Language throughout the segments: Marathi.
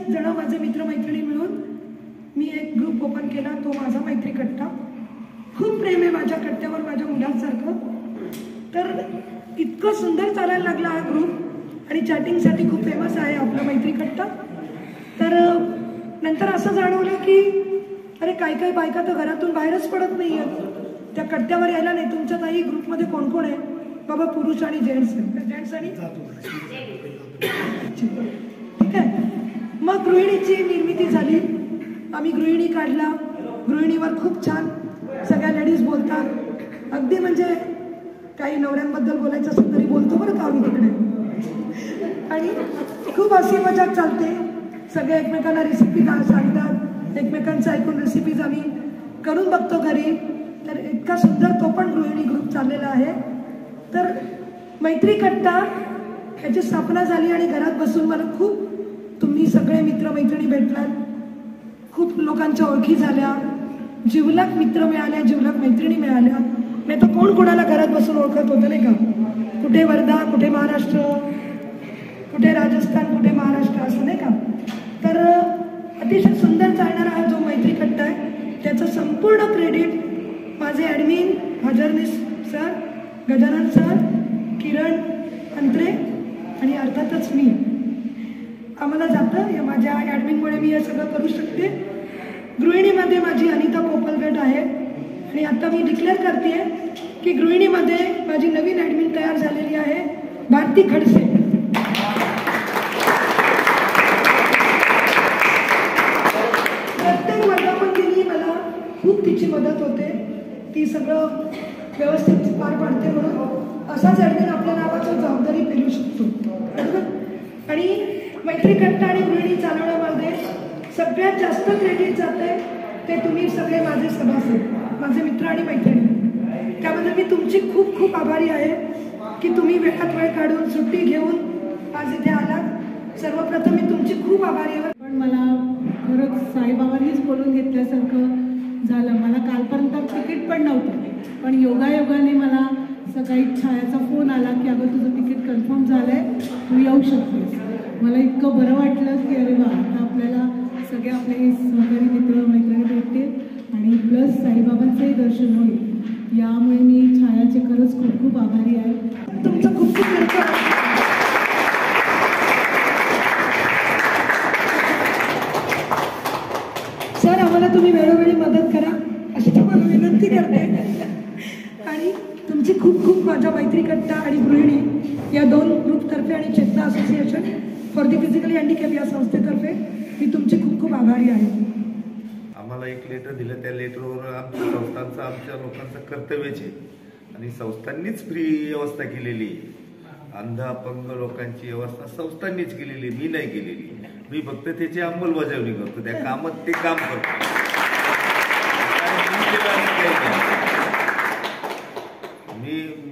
जण माझे मित्रमैत्रिणी मिळून मी एक ग्रुप ओपन केला, तो माझा मैत्री कट्टा. खूप प्रेम आहे माझ्या कट्ट्यावर, माझ्या मुलांसारखं. तर इतकं सुंदर चालायला लागला हा ग्रुप आणि चॅटिंगसाठी खूप फेमस आहे आपला मैत्री कट्टा. तर नंतर असं जाणवलं की अरे काही काही बायका तर घरातून बाहेरच पडत नाही आहेत, त्या कट्ट्यावर यायला नाही. तुमच्या ताई ग्रुपमध्ये कोण कोण आहे बाबा? पुरुष आणि जेंट्स आहे. जेंट्स आणि ठीक आहे. मग गृहिणीची निर्मिती झाली, आम्ही गृहिणी काढला. गृहिणीवर खूप छान सगळ्या लेडीज बोलतात. अगदी म्हणजे काही नवऱ्यांबद्दल बोलायचं असेल तरी बोलतो बरं का आम्ही तिकडे. आणि खूप हसी मजाक चालते. सगळे एकमेकांना रेसिपी सांगतात, एकमेकांचं ऐकून रेसिपीज आम्ही करून बघतो घरी. तर इतका सुंदर तो पण गृहिणी ग्रुप चाललेला आहे. तर मैत्री कट्टा याची स्थापना झाली आणि घरात बसून मला खूप तुम्ही सगळे मित्रमैत्रिणी भेटलात, खूप लोकांच्या ओळखी झाल्या, जिवलग मित्र मिळाल्या, जिवलग मैत्रिणी मिळाल्या. नाही तर कोण कोणाला घरात बसून ओळखत होतं नाही का? कुठे वर्धा, कुठे महाराष्ट्र, कुठे राजस्थान, कुठे महाराष्ट्र, असं नाही का? तर अतिशय सुंदर चालणारा हा जो मैत्री कट्टा आहे त्याचं संपूर्ण क्रेडिट माझे ॲडमिन हजरनीस सर, गजानन सर, किरण अंत्रे आणि अर्थातच मी. आम्हाला जातं या माझ्या ॲडमिनमुळे मी हे सगळं करू शकते. गृहिणीमध्ये माझी अनिता पोपलगट आहे आणि आता मी डिक्लेअर करते की गृहिणीमध्ये माझी नवीन ॲडमिन तयार झालेली आहे, भारती खडसे. प्रत्येक वर्गामध्ये मला खूप तिची मदत होते, ती सगळं व्यवस्थित पार पाडते. म्हणून असाच ॲडमिन आपल्या नावाची जबाबदारी पेलू शकतो, बरोबर? आणि मैत्री कट्टा आणि गृहिणी चालवण्यामध्ये सगळ्यात जास्त क्रेडिट जाते ते तुम्ही सगळे माझे सभासद, माझे मित्र आणि मैत्रिणी. त्याबद्दल मी तुमची खूप खूप आभारी आहे की तुम्ही वेळात वेळ काढून सुट्टी घेऊन आज इथे आलात. सर्वप्रथम मी तुमची खूप आभारी आहे. पण मला खरंच साईबाबांनीच बोलून घेतल्यासारखं झालं. मला कालपर्यंत तिकीट पण नव्हतं, पण योगायोगाने मला सकाळी छायाचा फोन आला की अगं तुझं तिकीट कन्फर्म झालं आहे, तू येऊ शकतेस. मला इतकं बरं वाटलं की अरे वा, आता आपल्याला सगळे आपले सहकारी मित्र मैत्रिणी भेटतील आणि प्लस साईबाबांचंही दर्शन होईल. यामुळे मी छायाचे खरंच खूप खूप आभारी आहे. तुमचं खूप खूप धन्यवाद. सर, आम्हाला तुम्ही वेळोवेळी मदत करा अशी तुम्हाला विनंती करते. आणि तुमची खूप खूप माझ्या मैत्री कट्टा आणि गृहिणी या दोन ग्रुपतर्फे आणि Chetana association for the physically handicap या संस्थेतर्फे मी तुमची खूप खूप आभारी आहे. आम्हाला एक लेटर दिलं, त्या लेटरवर आमच्या संस्थांचं, आमच्या लोकांचं कर्तव्यच आहे आणि संस्थांनीच फ्री व्यवस्था केलेली आहे. अंध अपंग लोकांची व्यवस्था संस्थांनीच केलेली, मी नाही केलेली. मी फक्त त्याची अंमलबजावणी करतो, त्या कामात ते काम करतो.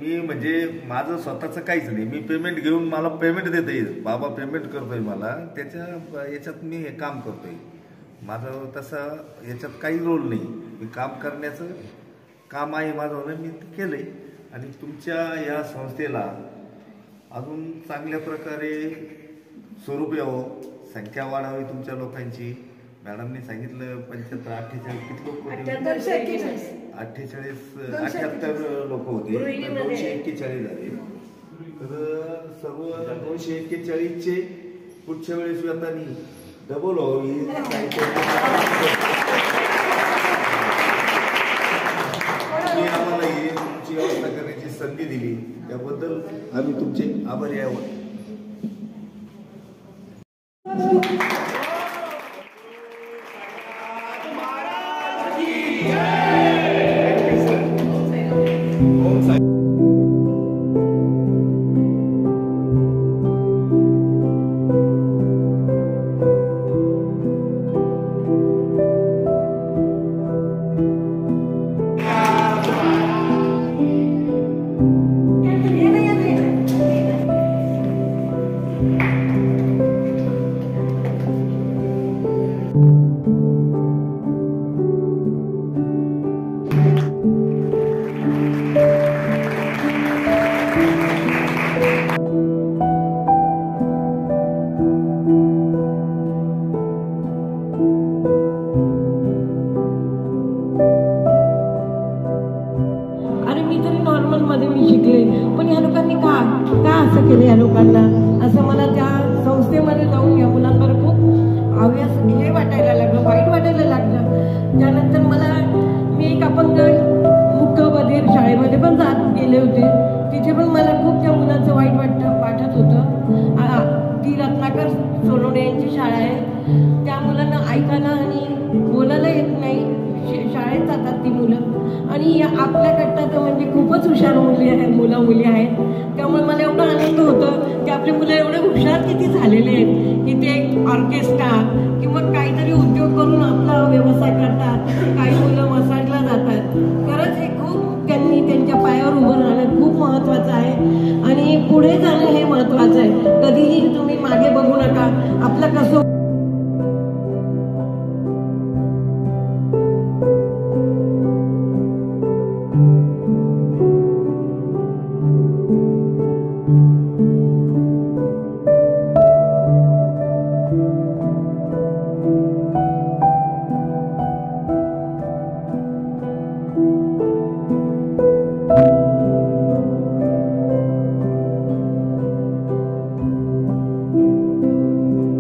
मी म्हणजे माझं स्वतःचं काहीच नाही. मी पेमेंट घेऊन मला पेमेंट देता येईल, बाबा पेमेंट करतोय मला, त्याच्या याच्यात मी हे काम करतोय. माझं तसं याच्यात काही रोल नाही. मी काम करण्याचं काम आहे माझं, मी ते केलंय. आणि तुमच्या या संस्थेला अजून चांगल्या प्रकारे स्वरूप यावं, संख्या वाढावी तुमच्या लोकांची. मॅडमने सांगितलं 75-48 किती लोक होते? 78 लोक होते, 241 झाले. तर सर्व 241चे पुढच्या वेळेस वेतनी डबल व्हावी. आम्हाला ही तुमची व्यवस्था करण्याची संधी दिली, त्याबद्दल आम्ही तुमचे आभारी आहोत. केलं या लोकांना, असं मला त्या संस्थेमध्ये जाऊन या मुलांवर खूप हव्यास हे वाटायला लागलं, वाईट वाटायला लागलं. त्यानंतर मला मी एक अपंग मुक्त बधीर शाळेमध्ये पण जात गेले होते. तिथे पण मला खूप त्या मुलांचं वाईट वाटत होतं. ती रत्नाकर सोनवणे यांची शाळा आहे. त्या मुलांना ऐकायला आणि बोलायला येत नाही. शाळेत जातात ती मुलं आणि आपल्याकडनं तर म्हणजे खूपच हुशार मुली आहेत. त्यामुळे मला एवढा आनंद होतो की आपली मुलं एवढे हुशार किती झालेले आहेत की ते ऑर्केस्ट्रा किंवा काहीतरी उद्योग करून आपला व्यवसाय करतात. काही मुलं मसाजला जातात. खरंच हे खूप त्यांनी त्यांच्या पायावर उभं राहणं खूप महत्त्वाचं आहे आणि पुढे जाणं हे महत्त्वाचं आहे.